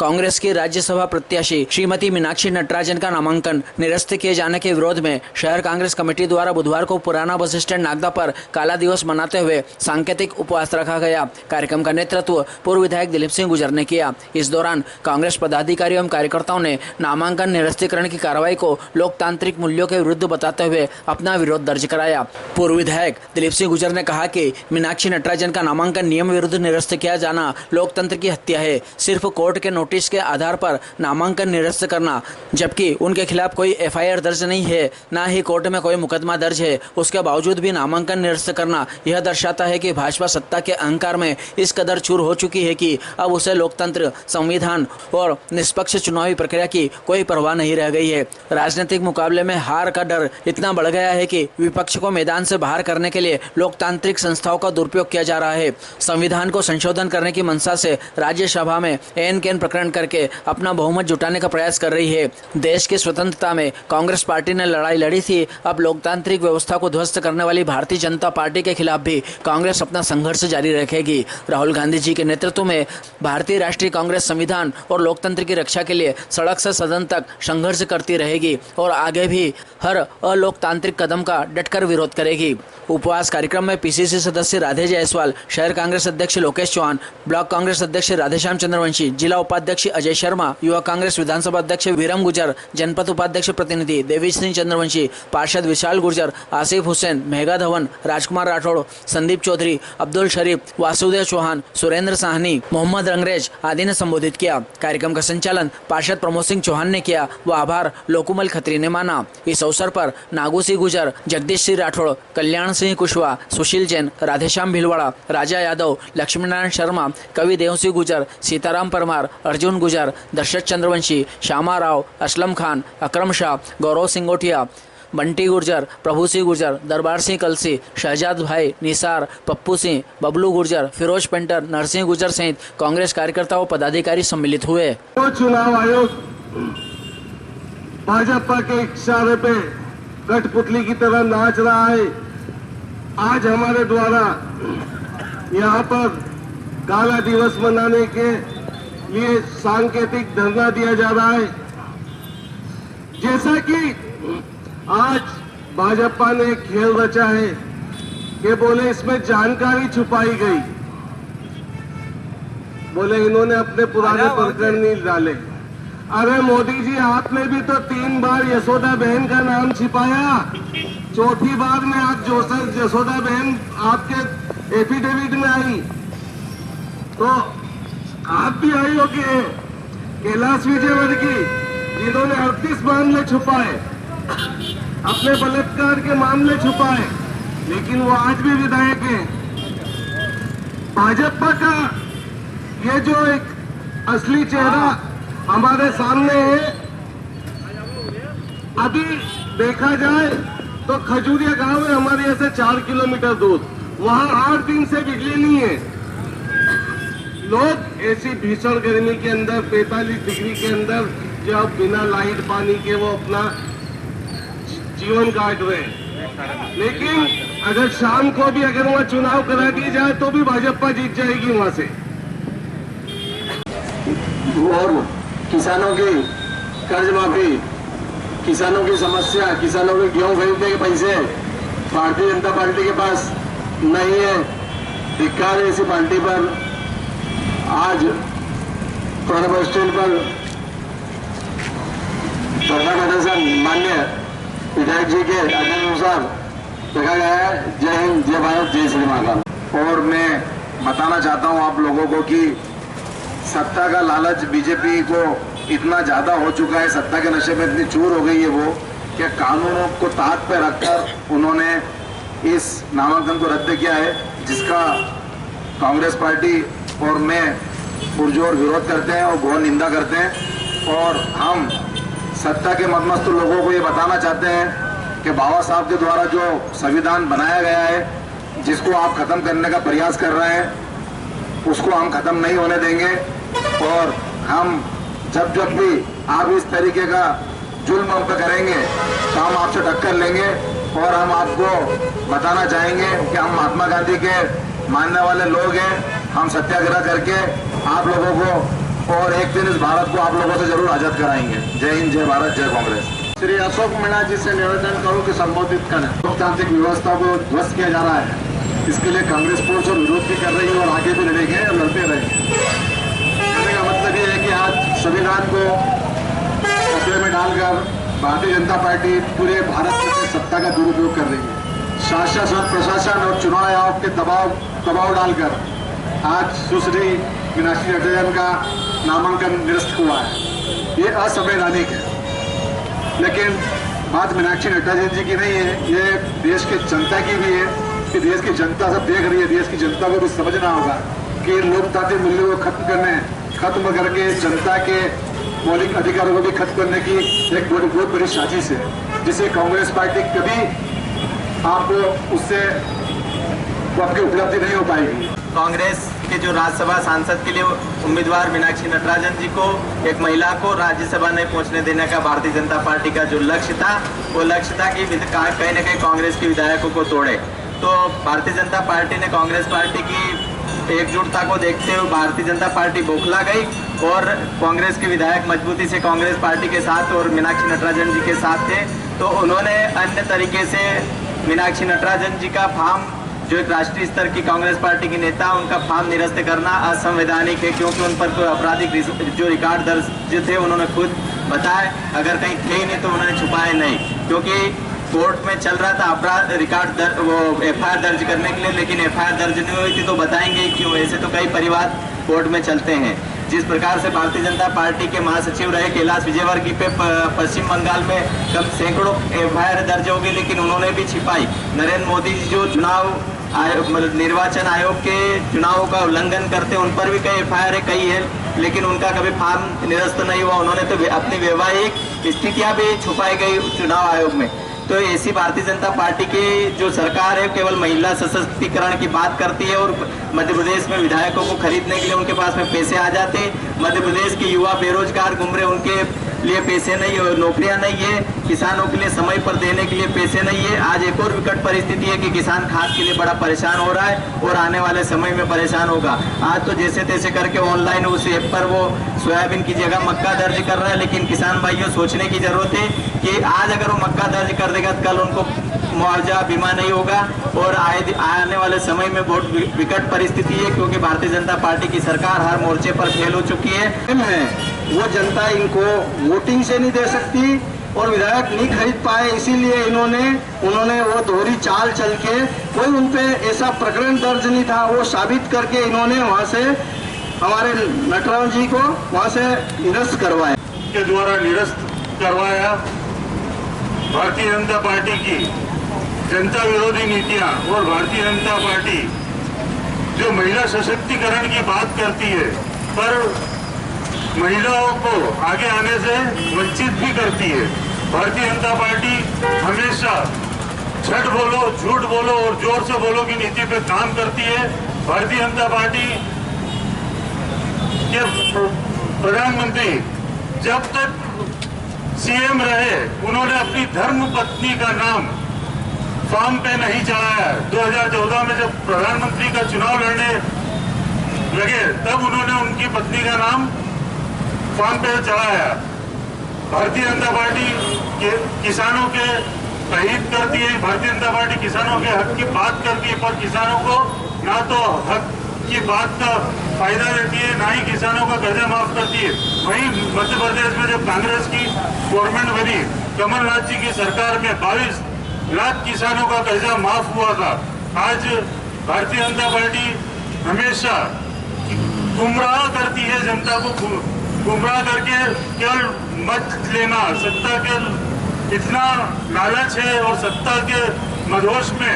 कांग्रेस की राज्यसभा प्रत्याशी श्रीमती मीनाक्षी नटराजन का नामांकन निरस्त किए जाने के विरोध में शहर कांग्रेस कमेटी द्वारा बुधवार को पुराना बस स्टैंड नागदा पर काला दिवस मनाते हुए सांकेतिक उपवास रखा गया। कार्यक्रम का नेतृत्व पूर्व विधायक दिलीप सिंह गुर्जर ने किया। इस दौरान कांग्रेस पदाधिकारी एवं कार्यकर्ताओं ने नामांकन निरस्तीकरण की कार्रवाई को लोकतांत्रिक मूल्यों के विरुद्ध बताते हुए अपना विरोध दर्ज कराया। पूर्व विधायक दिलीप सिंह गुर्जर ने कहा कि मीनाक्षी नटराजन का नामांकन नियम विरुद्ध निरस्त किया जाना लोकतंत्र की हत्या है। सिर्फ कोर्ट के नोटिस के आधार पर नामांकन निरस्त करना, जबकि उनके खिलाफ कोई एफआईआर दर्ज नहीं है, ना ही कोर्ट में कोई मुकदमा दर्ज है, उसके बावजूद भी नामांकन निरस्त करना यह दर्शाता है कि भाजपा सत्ता के अहंकार में इस कदर चूर हो चुकी है कि अब उसे लोकतंत्र, संविधान और निष्पक्ष चुनावी प्रक्रिया की कोई परवाह नहीं रह गई है। राजनीतिक मुकाबले में हार का डर इतना बढ़ गया है कि विपक्ष को मैदान से बाहर करने के लिए लोकतांत्रिक संस्थाओं का दुरुपयोग किया जा रहा है। संविधान को संशोधन करने की मंशा से राज्यसभा में एन कैन प्रकरण करके अपना बहुमत जुटाने का प्रयास कर रही है। देश की स्वतंत्रता में कांग्रेस पार्टी ने लड़ाई लड़ी थी, अब लोकतांत्रिक व्यवस्था को ध्वस्त करने वाली भारतीय जनता पार्टी के खिलाफ भी कांग्रेस अपना संघर्ष जारी रखेगी। राहुल गांधी जी के नेतृत्व में भारतीय राष्ट्रीय कांग्रेस संविधान और लोकतंत्र की रक्षा के लिए सड़क से सदन तक संघर्ष करती रहेगी और आगे भी हर अलोकतांत्रिक कदम का डटकर विरोध करेगी। उपवास कार्यक्रम में पीसीसी सदस्य राधे जायसवाल, शहर कांग्रेस अध्यक्ष लोकेश चौहान, ब्लॉक कांग्रेस अध्यक्ष राधेश्याम चंद्रवंशी, जिला उपाध्यक्ष अजय शर्मा, युवा कांग्रेस विधानसभा अध्यक्ष वीरम गुर्जर, जनपद उपाध्यक्ष प्रतिनिधि देवी सिंह चंद्रवंशी, पार्षद विशाल गुर्जर, आसिफ हुसैन, मेघा धवन, राजकुमार राठौड़, संदीप चौधरी, अब्दुल शरीफ, वासुदेव चौहान, सुरेंद्र साहनी, मोहम्मद रंगरेज आदि ने संबोधित किया। कार्यक्रम का संचालन पार्षद प्रमोद सिंह चौहान ने किया व आभार लोकुमल खत्री ने माना। इस अवसर पर नागू सिंह गुर्जर, जगदीश सिंह राठौड़, कल्याण सिंह कुशवाहा, सुशील जैन, राधेश्याम भिलवाड़ा, राजा यादव, लक्ष्मीनारायण शर्मा, कवि देव सिंह गुर्जर, सीताराम परमार, अर्जुन गुर्जर, दशरथ चंद्रवंशी, श्यामा राव, असलम खान, अकरम शाह, गौरव सिंगोटिया, बंटी गुर्जर, प्रभु सिंह गुर्जर, दरबार सिंह कलसी, शहजाद भाई, निसार, पप्पू सिंह, बबलू गुर्जर, फिरोज पेंटर, नरसिंह गुर्जर सहित कांग्रेस कार्यकर्ता व पदाधिकारी सम्मिलित हुए। चुनाव आयोग भाजपा के इशारे पे कठपुतली की तरह नाच रहा है। आज हमारे द्वारा यहाँ पर काला दिवस मनाने के लिए सांकेतिक धरना दिया जा रहा है। जैसा कि आज भाजपा ने एक खेल रचा है कि बोले इसमें जानकारी छुपाई गई, बोले इन्होंने अपने पुराने प्रकरण नहीं डाले। अरे मोदी जी, आपने भी तो 3 बार यशोदा बहन का नाम छिपाया, चौथी बार में आज यशोदा बहन आपके एफिडेविट में आई, तो आप भी आई होगी। कैलाश विजयवर्गीय जिन्होंने 38 मामले छुपाए, अपने बलात्कार के मामले छुपाए, लेकिन वो आज भी विधायक हैं। भाजपा का ये जो एक असली चेहरा हमारे सामने है, अभी देखा जाए तो खजूरिया गांव है हमारे यहाँ से 4 किलोमीटर दूर, वहां 8 दिन से बिजली नहीं है। लोग ऐसी भीषण गर्मी के अंदर 45 डिग्री के अंदर जो बिना लाइट पानी के वो अपना जीवन काट रहे हैं, लेकिन अगर शाम को भी अगर वहां चुनाव करा दिया जाए तो भी भाजपा जीत जाएगी वहां से। और किसानों की कर्ज माफी, किसानों की समस्या, किसानों के गेहूं खरीदने के पैसे भारतीय जनता पार्टी के पास नहीं है। धिक्कार है ऐसी पार्टी पर। आज पुराने बस स्टैंड पर धरना प्रदर्शन मान्य विधायक जी के अनुसार देखा गया है। जय हिंद, जय भारत, जय श्री महाकाल। और मैं बताना चाहता हूं आप लोगों को कि सत्ता का लालच बीजेपी को इतना ज्यादा हो चुका है, सत्ता के नशे में इतनी चूर हो गई है वो कि कानूनों को ताक पे रखकर उन्होंने इस नामांकन को रद्द किया है, जिसका कांग्रेस पार्टी और मैं पुरजोर विरोध करते हैं और घोर निंदा करते हैं। और हम सत्ता के मदमस्त लोगों को ये बताना चाहते हैं कि बाबा साहब के द्वारा जो संविधान बनाया गया है, जिसको आप खत्म करने का प्रयास कर रहे हैं, उसको हम खत्म नहीं होने देंगे। और हम जब भी आप इस तरीके का जुल्म हम पे करेंगे तो हम आपसे टक्कर लेंगे। और हम आपको बताना चाहेंगे कि हम महात्मा गांधी के मानने वाले लोग हैं। हम सत्याग्रह करके आप लोगों को और एक दिन इस भारत को आप लोगों से जरूर आजाद कराएंगे। जय हिंद, जय भारत, जय कांग्रेस। श्री अशोक मीणा जी से निवेदन करूं कि संबोधित करें। लोकतांत्रिक व्यवस्था को ध्वस्त किया जा रहा है, इसके लिए कांग्रेस फोर्स और विरोध भी कर रही है और आगे भी लड़ेंगे और लड़ते रहेंगे। कहने का मतलब ये है कि आज संविधान को कपड़े में डालकर भारतीय जनता पार्टी पूरे भारत में सत्ता का दुरुपयोग कर रही है। शासन और प्रशासन और चुनाव आयोग के दबाव डालकर आज सुश्री मीनाक्षी नटराजन का नामांकन निरस्त हुआ है। ये असंवैधानिक है, लेकिन बात मीनाक्षी नटराजन जी की नहीं है, ये देश की जनता की भी है कि देश की जनता सब देख रही है। देश की जनता को भी समझना होगा कि लोकतांत्रिक मूल्यों को खत्म करके जनता के मौलिक अधिकारों को भी खत्म करने की एक बहुत बड़ी साजिश है, जिसे कांग्रेस पार्टी कभी आपको उससे आपकी उपलब्धि नहीं हो पाएगी। कांग्रेस के जो राज्यसभा सांसद के लिए उम्मीदवार मीनाक्षी नटराजन जी को, एक महिला को राज्यसभा नहीं पहुंचने देने का भारतीय जनता पार्टी का जो लक्ष्य था, वो लक्ष्य था कि कहीं न कहीं कांग्रेस के विधायकों को तोड़े। तो भारतीय जनता पार्टी ने कांग्रेस पार्टी की एकजुटता को देखते हुए भारतीय जनता पार्टी बौखला गई और कांग्रेस के विधायक मजबूती से कांग्रेस पार्टी के साथ और मीनाक्षी नटराजन जी के साथ थे। तो उन्होंने अन्य तरीके से मीनाक्षी नटराजन जी का फार्म, जो एक राष्ट्रीय स्तर की कांग्रेस पार्टी की नेता, उनका फार्म निरस्त करना असंवैधानिक है, क्योंकि उन पर कोई आपराधिक जो रिकॉर्ड दर्ज थे उन्होंने खुद बताया। अगर कहीं थे ही नहीं तो उन्होंने छुपाए नहीं, क्योंकि कोर्ट में चल रहा था अपराध रिकॉर्ड वो एफआईआर दर्ज करने के लिए, लेकिन एफआईआर दर्ज नहीं हुई थी तो बताएंगे क्यों। ऐसे तो कई परिवार कोर्ट में चलते हैं। जिस प्रकार से भारतीय जनता पार्टी के महासचिव रहे कैलाश विजयवर्गीय पे पश्चिम बंगाल में कम सैकड़ों एफआईआर दर्ज हो गई, लेकिन उन्होंने भी छिपाई। नरेंद्र मोदी जी जो निर्वाचन आयोग के चुनावों का उल्लंघन करते हैं, उन पर भी कई एफआईआर कई है, लेकिन उनका कभी फार्म निरस्त नहीं हुआ। उन्होंने तो अपनी वैवाहिक स्थितियां भी छुपाई गई चुनाव आयोग में। तो ऐसी भारतीय जनता पार्टी की जो सरकार है केवल महिला सशक्तिकरण की बात करती है और मध्य प्रदेश में विधायकों को खरीदने के लिए उनके पास में पैसे आ जाते हैं। मध्य प्रदेश के युवा बेरोजगार घूम रहे, उनके लिए पैसे नहीं है, नौकरियां नहीं है, किसानों के लिए समय पर देने के लिए पैसे नहीं है। आज एक और विकट परिस्थिति है कि किसान खाद के लिए बड़ा परेशान हो रहा है और आने वाले समय में परेशान होगा। आज तो जैसे तैसे करके ऑनलाइन उस ऐप पर वो सोयाबीन की जगह मक्का दर्ज कर रहा है, लेकिन किसान भाइयों सोचने की जरूरत है कि आज अगर वो मक्का दर्ज कर देगा कल उनको मुआवजा बीमा नहीं होगा और आने वाले समय में बहुत विकट परिस्थिति है, क्योंकि भारतीय जनता पार्टी की सरकार हर मोर्चे पर फेल हो चुकी है। वो जनता इनको वोटिंग से नहीं दे सकती और विधायक नहीं खरीद पाए, इसीलिए उन्होंने वो दोहरी चाल चल के, कोई उन पे ऐसा प्रकरण दर्ज नहीं था, वो साबित करके इन्होंने वहाँ से हमारे नटराजन जी को वहाँ से निरस्त करवाया। के द्वारा निरस्त करवाया। भारतीय जनता पार्टी की जनता विरोधी नीतियां और भारतीय जनता पार्टी जो महिला सशक्तिकरण की बात करती है, पर महिलाओं को आगे आने से वंचित भी करती है। भारतीय जनता पार्टी हमेशा झट बोलो, झूठ बोलो और जोर से बोलो की नीति पे काम करती है। भारतीय जनता पार्टी के प्रधानमंत्री जब तक सीएम रहे, उन्होंने अपनी धर्म पत्नी का नाम फॉर्म पे नहीं चढ़ाया। 2014 में जब प्रधानमंत्री का चुनाव लड़ने लगे, तब उन्होंने उनकी पत्नी का नाम फॉर्म पे चढ़ाया। भारतीय जनता पार्टी के किसानों के हित करती है, भारतीय जनता पार्टी किसानों के हक की बात करती है, पर किसानों को ना तो हक की बात का फायदा देती है, ना ही किसानों का कर्जा माफ करती है। वहीं मध्य प्रदेश में जब कांग्रेस की गवर्नमेंट बनी, कमलनाथ जी की सरकार में 22 लाख किसानों का कर्जा माफ हुआ था। आज भारतीय जनता पार्टी हमेशा गुमराह करती है, जनता को गुमराह करके केवल मत लेना, सत्ता के इतना लालच है और सत्ता के मदहोश में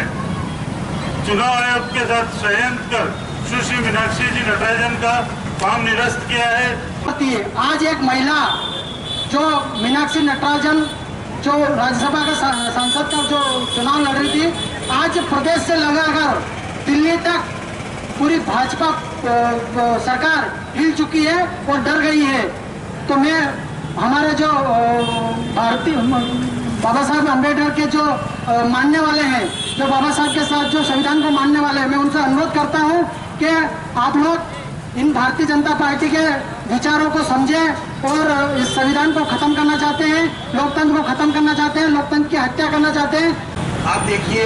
चुनाव आयोग के साथ षड्यंत्र कर सुश्री मीनाक्षी जी नटराजन का फॉर्म निरस्त किया है। आज एक महिला जो मीनाक्षी नटराजन जो राज्यसभा का सांसद का जो चुनाव लड़ रही थी, आज प्रदेश से लगाकर दिल्ली तक पूरी भाजपा सरकार हिल चुकी है और डर गई है। तो मैं हमारे जो भारतीय बाबा साहब अम्बेडकर के जो मानने वाले हैं, जो बाबा साहब के साथ जो संविधान को मानने वाले हैं, मैं उनसे अनुरोध करता हूं कि आप लोग इन भारतीय जनता पार्टी के विचारों को समझे और इस संविधान को खत्म करना चाहते हैं, लोकतंत्र को खत्म करना चाहते हैं, लोकतंत्र की हत्या करना चाहते हैं। आप देखिए,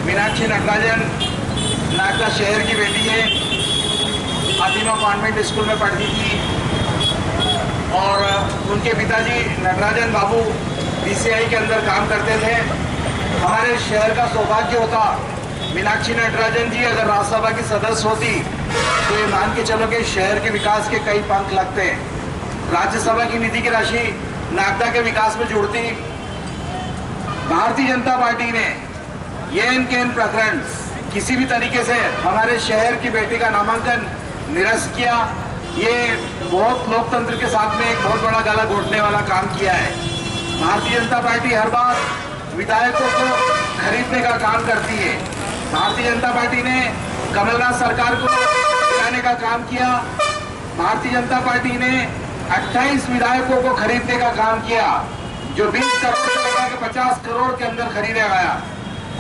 मीनाक्षी नटराजन नागदा शहर की बेटी है, फातिमा कॉन्वेंट स्कूल में पढ़ती थी और उनके पिताजी नटराजन बाबू DCI के अंदर काम करते थे। हमारे शहर का सौभाग्य होता मीनाक्षी नटराजन जी अगर राज्यसभा की सदस्य होती तो ये मान के चलो कि शहर के विकास के कई पंख लगते हैं। राज्यसभा की निधि की राशि नागदा के विकास में जुड़ती। भारतीय जनता पार्टी ने ये प्रकरण किसी भी तरीके से हमारे शहर की बेटी का नामांकन निरस्त किया। ये बहुत लोकतंत्र के साथ में एक बहुत बड़ा गला घोटने वाला काम किया है। भारतीय जनता पार्टी हर बार विधायकों को खरीदने का काम करती है। भारतीय जनता पार्टी ने कमलनाथ सरकार को गिराने का काम किया। भारतीय जनता पार्टी ने 28 विधायकों को खरीदने का काम किया, जो 20 करोड़ से लेकर 50 करोड़ के अंदर खरीदा गया।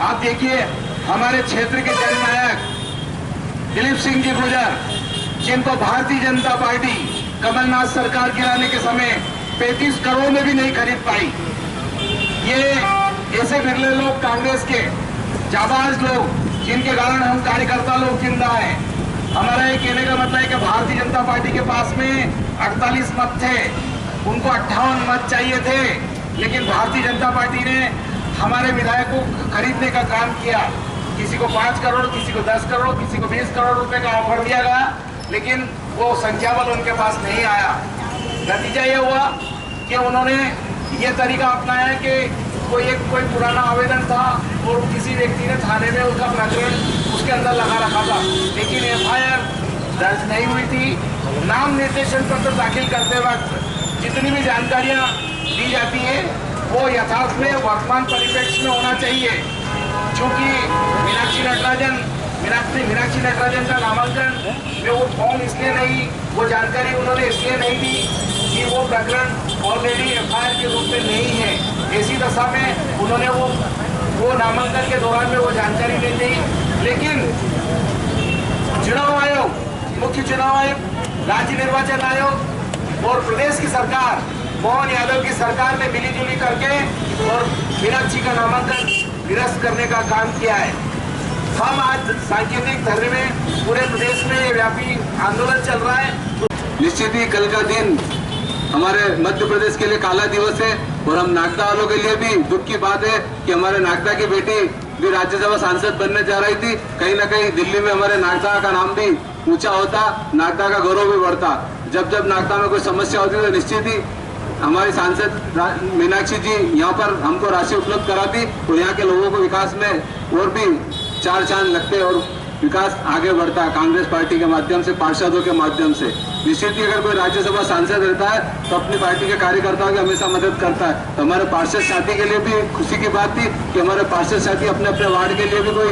आप देखिए, हमारे क्षेत्र के जननायक दिलीप सिंह जी गुर्जर, जिनको भारतीय जनता पार्टी कमलनाथ सरकार गिराने के समय 35 करोड़ में भी नहीं खरीद पाई। ये ऐसे बिरले लोग, कांग्रेस के जाबाज लोग, जिनके कारण हम कार्यकर्ता लोग जिंदा हैं। हमारा ये कहने का मतलब है कि भारतीय जनता पार्टी के पास में 48 मत थे, उनको 58 मत चाहिए थे, लेकिन भारतीय जनता पार्टी ने हमारे विधायकों को खरीदने का काम किया। किसी को 5 करोड़, किसी को 10 करोड़, किसी को 20 करोड़ रुपए का ऑफर दिया गया, लेकिन वो संख्या बल उनके पास नहीं आया। नतीजा ये हुआ कि उन्होंने ये तरीका अपनाया कि कोई पुराना आवेदन था और किसी व्यक्ति ने थाने में उसका प्रकरण उसके अंदर लगा रखा था, लेकिन FIR दर्ज नहीं हुई थी। नाम निर्देशन पत्र दाखिल करते वक्त जितनी भी जानकारियां दी जाती है वो यथार्थ में वर्तमान परिप्रेक्ष्य में होना चाहिए। चूंकि मीनाक्षी नटराजन का नामांकन में वो फॉर्म इसलिए नहीं, वो जानकारी उन्होंने इसलिए नहीं दी कि वो प्रकरण ऑलरेडी FIR के रूप में नहीं है। ऐसी दशा में उन्होंने वो नामांकन के दौरान में वो जानकारी नहीं दी। लेकिन चुनाव आयोग, मुख्य चुनाव आयोग, राज्य निर्वाचन आयोग और प्रदेश की सरकार, मोहन यादव की सरकार ने मिलीजुली करके और मीनाक्षी का नामांकन निरस्त करने का काम किया है। हम आज सांकेतिक धरने में पूरे प्रदेश में व्यापी आंदोलन चल रहा है। निश्चित ही कल का दिन हमारे मध्य प्रदेश के लिए काला दिवस है और हम नागदा वालों के लिए भी दुख की बात है कि हमारे नागदा की बेटी भी राज्यसभा सांसद बनने जा रही थी। कहीं ना कहीं दिल्ली में हमारे नागदा का नाम भी ऊंचा होता, नागदा का गौरव भी बढ़ता। जब जब नागदा में कोई समस्या होती तो निश्चित ही हमारी सांसद मीनाक्षी जी यहाँ पर हमको राशि उपलब्ध कराती और यहाँ के लोगों को विकास में और भी 4 चांद लगते और विकास आगे बढ़ता है कांग्रेस पार्टी के माध्यम से, पार्षदों के माध्यम से। निश्चित ही अगर कोई राज्यसभा सांसद रहता है तो अपनी पार्टी के कार्यकर्ताओं की हमेशा मदद करता है। तो हमारे पार्षद साथी के लिए भी खुशी की बात थी कि हमारे पार्षद साथी अपने अपने वार्ड के लिए भी कोई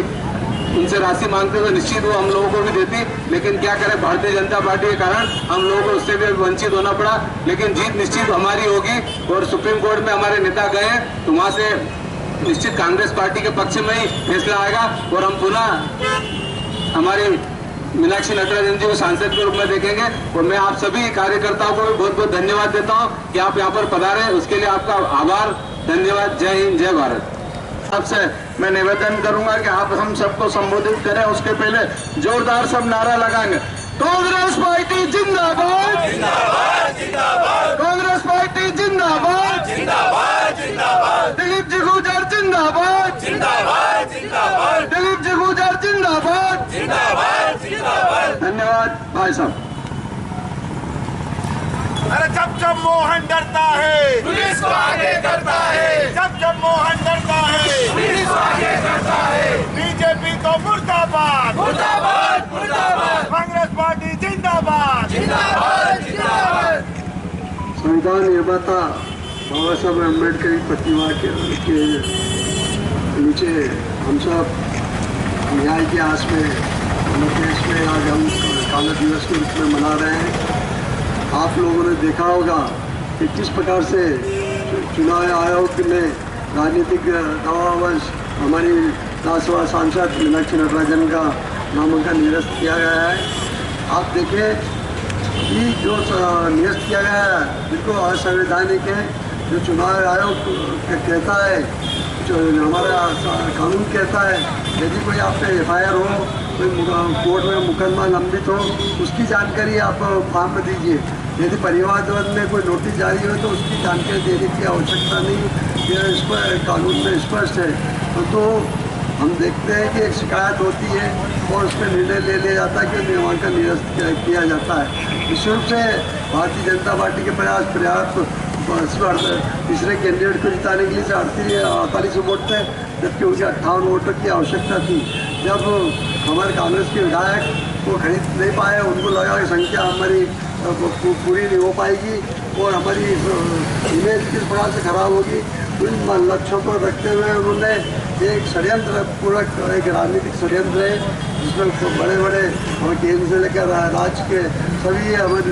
उनसे राशि मांगते तो निश्चित वो हम लोगों को भी देती। लेकिन क्या करें, भारतीय जनता पार्टी के कारण हम लोगों को उससे भी वंचित होना पड़ा। लेकिन जीत निश्चित हमारी होगी और सुप्रीम कोर्ट में हमारे नेता गए तो वहाँ से निश्चित कांग्रेस पार्टी के पक्ष में ही फैसला आएगा और हम पुनः हमारी मीनाक्षी नटराजन जी को सांसद के रूप में देखेंगे। और मैं आप सभी कार्यकर्ताओं को भी बहुत बहुत धन्यवाद देता हूं कि आप यहाँ पर पधारे, उसके लिए आपका आभार, धन्यवाद। जय हिंद, जय भारत। आपसे मैं निवेदन करूंगा कि आप हम सबको संबोधित करें, उसके पहले जोरदार सब नारा लगाएंगे। कांग्रेस पार्टी जिंदाबाद, कांग्रेस पार्टी जिंदाबाद, दिलीप जी गुर्जर जिंदाबाद, दिलीप जी गुर्जर जिंदाबाद। धन्यवाद भाई साहब। अरे जब मोहन डरता है पुलिस को आगे करता है, जब मोहन डरता है पुलिस को आगे करता है। बीजेपी तो मुर्दाबाद, मुर्दाबाद, मुर्दाबाद। कांग्रेस पार्टी जिंदाबाद, जिंदाबाद, जिंदाबाद। संविधान निर्माता बाबा साहब अम्बेडकर की प्रतिमा के नीचे हम सब न्याय के आस में देश में आज हम काला दिवस के रूप में मना रहे हैं। आप लोगों ने देखा होगा कि किस प्रकार से चुनाव आयोग ने राजनीतिक दबावश हमारी राज्यसभा सांसद मीनाक्षी नटराजन का नामांकन निरस्त किया गया है। आप देखें कि जो निरस्त किया गया है बिल्कुल असंवैधानिक है। जो चुनाव आयोग कहता है, जो हमारा कानून कहता है, यदि कोई आप पे FIR हो, कोई कोर्ट में मुकदमा लंबित हो, उसकी जानकारी आप फॉर्म में दीजिए। यदि परिवारवाद में कोई नोटिस जारी हो तो उसकी जानकारी देने की आवश्यकता नहीं, यह इस पर कानून में स्पष्ट है। तो हम देखते हैं कि एक शिकायत होती है और उस पर निर्णय ले लिया जाता है कि नामांकन निरस्त किया जाता है। निश्चित रूप से भारतीय जनता पार्टी के प्रयास पर्याप्त तीसरे कैंडिडेट को जिताने के लिए 48 वोट थे, जबकि उनके 58 वोटों की आवश्यकता थी। जब हमारे कांग्रेस के विधायक वो खरीद नहीं पाए, उनको लगा कि संख्या हमारी पूरी नहीं हो पाएगी और हमारी इमेज किस प्रकार से खराब होगी। उन लक्ष्यों को रखते हुए उन्होंने एक षड्यंत्र पूरक एक राजनीतिक षड्यंत्र है जिसमें बड़े बड़े हमारे केंद्र से लेकर राज्य के सभी हमारे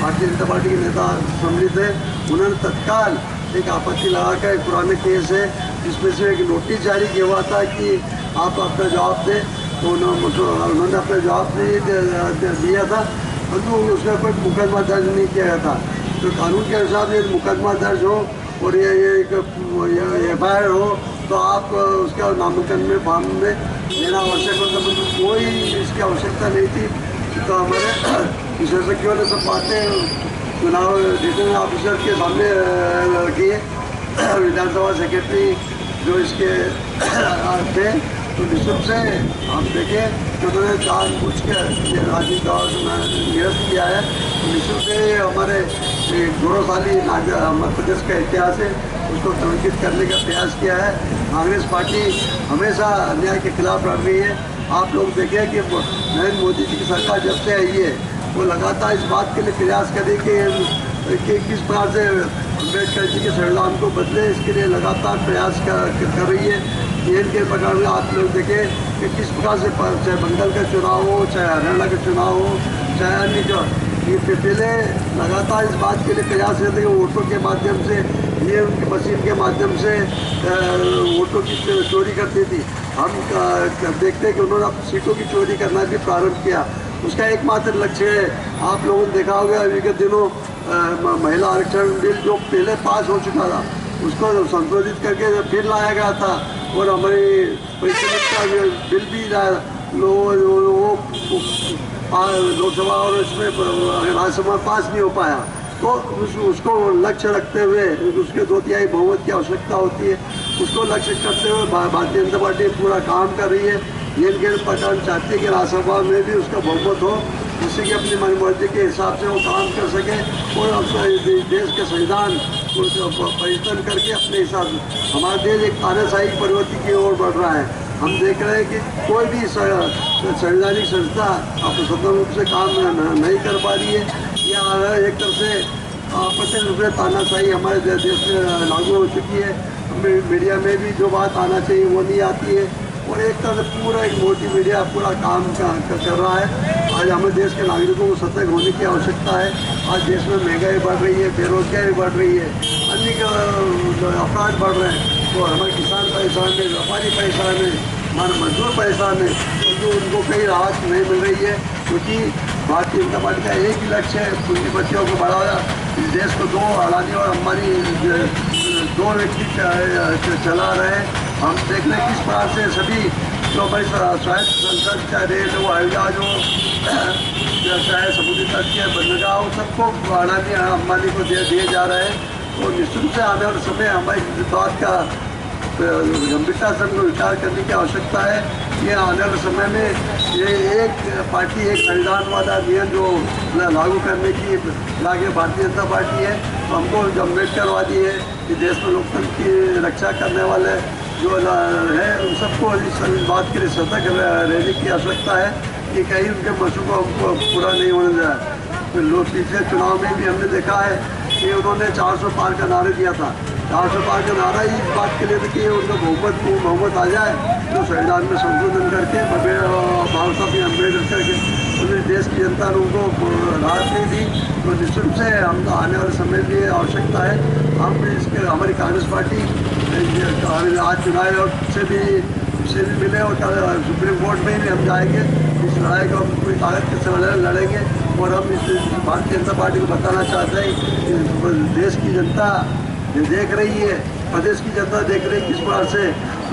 भारतीय जनता पार्टी के नेता सम्मिलित हैं। उन्होंने तत्काल एक आपत्ति लगाकर एक पुराने केस है जिसमें से एक नोटिस जारी किया हुआ था कि आप अपना जवाब दें, तो उन्होंने अपना जवाब नहीं दिया था, परंतु उसमें कोई मुकदमा दर्ज नहीं किया गया था। तो कानून के हिसाब से मुकदमा दर्ज हो और ये FIR हो तो आप उसका नामांकन में फॉर्म में लेना आवश्यक होता, परंतु कोई इसकी आवश्यकता नहीं थी। तो हमारे विशेषज्ञों ने सब बातें चुनाव रिटर्निंग ऑफिसर के सामने रखी है। विधानसभा सेक्रेटरी जो इसके थे, तो निश्चित से हम देखें कि उन्होंने जानबूझ के राजनीतिक दौर निरस्त किया है। निश्चित से हमारे गौरवशाली मध्य प्रदेश का इतिहास है, उसको कलंकित करने का प्रयास किया है। कांग्रेस पार्टी हमेशा अन्याय के खिलाफ लड़ रही है। आप लोग देखें कि नरेंद्र मोदी जी की सरकार जब से आई है वो लगातार इस बात के लिए प्रयास करे कि किस प्रकार से अम्बेडकर जी के संविधान को बदले, इसके लिए लगातार प्रयास कर रही है। के प्रकार में आप लोग देखें कि किस प्रकार से चाहे बंगाल का चुनाव हो, चाहे हरियाणा का चुनाव हो, चाहे अन्य जो ये पहले लगातार इस बात के लिए प्रयास रहते हैं कि वोटों के माध्यम से, ये उनकी मशीन के माध्यम से वोटों की चोरी करती थी। हम देखते हैं कि उन्होंने अब सीटों की चोरी करना भी प्रारंभ किया। उसका एकमात्र लक्ष्य है, आप लोगों ने देखा होगा अभी के दिनों महिला आरक्षण बिल जो पहले पास हो चुका था उसको संशोधित करके फिर लाया गया था और हमारी परिषद का बिल भी लोकसभा और इसमें राज्यसभा पास नहीं हो पाया। तो उसको लक्ष्य रखते हुए उसके 2/3 बहुमत की आवश्यकता होती है, उसको लक्ष्य करते हुए भारतीय जनता पार्टी पूरा काम कर रही है। ये प्रकार चाहती है कि राज्यसभा में भी उसका बहुमत हो, जिससे कि अपनी मनमर्जी के हिसाब से वो काम कर सके और देश के संविधान को परिवर्तन करके अपने हिसाब से हमारा देश एक तानाशाही प्रवृत्ति की ओर बढ़ रहा है। हम देख रहे हैं कि कोई भी संवैधानिक संस्था स्वतंत्र रूप से काम नहीं कर पा रही है, या एक तरफ से प्रत्यक्ष रूप से तानाशाही हमारे देश में लागू हो चुकी है। मीडिया में भी जो बात आना चाहिए वो नहीं आती है और एक तरह से पूरा एक मोटी मीडिया पूरा काम कर रहा है। आज हमें देश के नागरिकों को सतर्क होने की आवश्यकता है। आज देश में महंगाई बढ़ रही है, बेरोजगारी बढ़ रही है, अन्य अपराध बढ़ रहे हैं, तो हमारे किसान परेशान है, व्यापारी परेशान है, हमारे मजदूर परेशान है, क्योंकि उनको कहीं राहत नहीं मिल रही है। क्योंकि भारतीय जनता पार्टी का एक ही लक्ष्य है, पूंजीपतियों को बढ़ावा। इस देश को 2 अडानी और अंबानी 2 व्यक्ति चला रहे हैं। हम देख रहे हैं किस प्रकार से सभी जो हमारी स्वायत्त संसद का रेल वो हवाईजहाज हो, चाहे समुद्री तट के बंदरगाह हो, सबको अडानी अंबानी को दिए जा रहे हैं। तो निश्चित रूप से आने वाले समय हमारी बात का गंभीरता से हमको विचार करने की आवश्यकता है। ये आने वाले समय में ये एक पार्टी एक संविधान वाला नियम जो लागू करने की लागे भारतीय जनता पार्टी है। तो हमको जो अम्बेडकरवादी है, कि देश में लोकतंत्र की रक्षा करने वाले जो है, उन सबको इस बात के लिए सतर्क रहने की आवश्यकता है कि कहीं उनके मसलों को हमको पूरा नहीं होने जाए। तो लोग पिछले चुनाव में भी हमने देखा है कि उन्होंने 400 पार का नारा दिया था। 400 पार का नारा ही इस बात के लिए था कि उनका बहुमत आ जाए, तो संविधान में संशोधन करके बाबा साहब अम्बेडकर करके उन्होंने देश की जनता ने उनको राहत नहीं दी। तो निश्चित रूप से हम आने वाले समय में ये आवश्यकता है। हम इसके हमारी कांग्रेस पार्टी आज चुनाव से भी उससे भी मिले और सुप्रीम कोर्ट में भी हम जाएंगे। इस लड़ाई को हम पूरी ताकत के साथ लड़ेंगे और हम इस भारतीय जनता पार्टी को बताना चाहते हैं कि देश की जनता देख रही है, प्रदेश की जनता देख रही है किस प्रकार से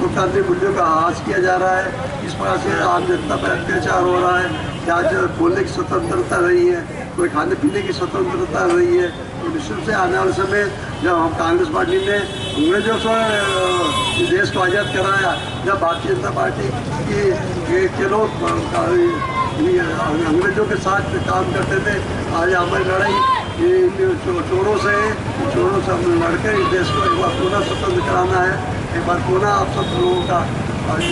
लोकतांत्रिक मूल्यों का ह्रास किया जा रहा है, किस प्रकार से आम जनता पर अत्याचार हो रहा है। क्या बोलने की स्वतंत्रता रही है, कोई खाने पीने की स्वतंत्रता रही है। तो निश्चित से आने वाले समय जब हम कांग्रेस पार्टी ने अंग्रेजों से देश को आज़ाद कराया, जब भारतीय जनता पार्टी के लोग अंग्रेजों के साथ काम करते थे, आज हमारी लड़ाई चोरों से हम लड़के इस देश को एक बार पुनः स्वतंत्र कराना है। एक बार पुनः आप सब लोगों का,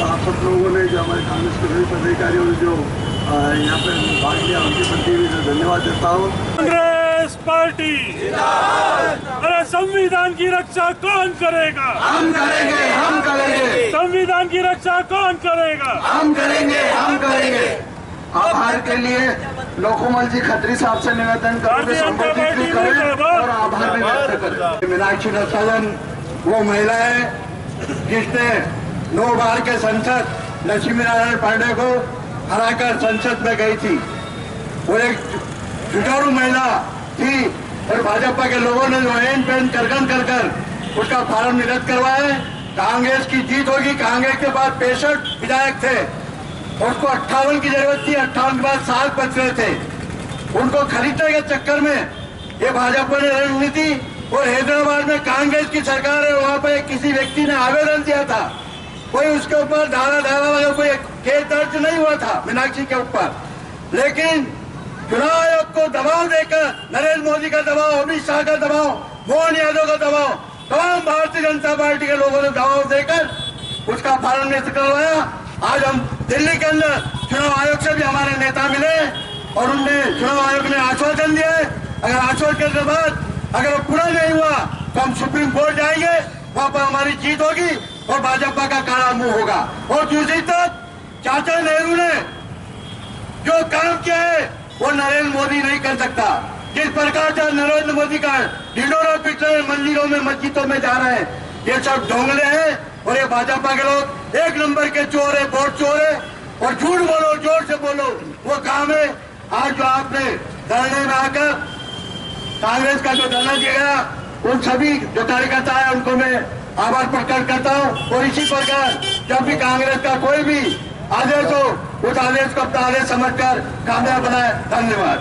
आप सब लोगों ने जो हमारे कांग्रेस के सभी पदाधिकारियों ने जो यहाँ पे भाग लिया, उनके प्रति भी धन्यवाद देता हूँ। कांग्रेस पार्टी अरे संविधान की रक्षा कौन करेगा? हम करेंगे, हम करेंगे। संविधान की रक्षा कौन करेगा? हम करेंगे, हम करेंगे। आभार के लिए लोकमल जी खत्री साहब से निवेदन करोगे, संबोधित भी करें और आभार भी व्यक्त करें। मीनाक्षी नटराजन वो महिला है जिसने 9 बार के सांसद लक्ष्मी नारायण पांडे को हराकर संसद में गई थी। वो एक जुझारू महिला थी और भाजपा के लोगों ने जो एन पेन कर उसका फार्म निरस्त करवाए। कांग्रेस की जीत होगी। कांग्रेस के बाद 65 विधायक थे, उसको 58 की जरूरत थी। 58 के बाद 7 बच रहे थे। उनको खरीदने के चक्कर में ये भाजपा ने रणनीति, और हैदराबाद में कांग्रेस की सरकार है, वहां पर किसी व्यक्ति ने आवेदन दिया था, कोई उसके ऊपर धारा कोई केस दर्ज नहीं हुआ था मीनाक्षी के ऊपर, लेकिन चुनाव आयोग को दबाव देकर, नरेंद्र मोदी का दबाव, अमित शाह का दबाव, मोहन यादव का दबाव, तमाम भारतीय जनता पार्टी के लोगों ने दबाव देकर उसका पालन निरस्त करवाया। आज हम दिल्ली के अंदर चुनाव आयोग से भी हमारे नेता मिले और उनने, चुनाव आयोग ने आश्वासन दिया है, अगर आश्वासन के बाद अगर वो पूरा नहीं हुआ तो हम सुप्रीम कोर्ट जाएंगे, वहां पर हमारी जीत होगी और भाजपा का काला मुंह होगा। और दूसरी तरफ चाचा नेहरू ने जो काम किया है वो नरेंद्र मोदी नहीं कर सकता। जिस प्रकार से नरेंद्र मोदी का ढिंढोरा पीट रहे, मंदिरों में मस्जिदों में जा रहे हैं, ये सब ढोंगले हैं और ये भाजपा के लोग 1 नंबर के चोर है, वोट चोर है। और झूठ बोलो, जोर से बोलो, वो काम है। आज जो आपने धरने में आकर कांग्रेस का जो धरना दिया गया, उन सभी जो कार्यकर्ता है उनको मैं आभार प्रकट करता हूँ। और इसी प्रकार जब भी कांग्रेस का कोई भी आदेश हो, उस आदेश को अपना आदेश समझकर कामयाब बनाए। धन्यवाद।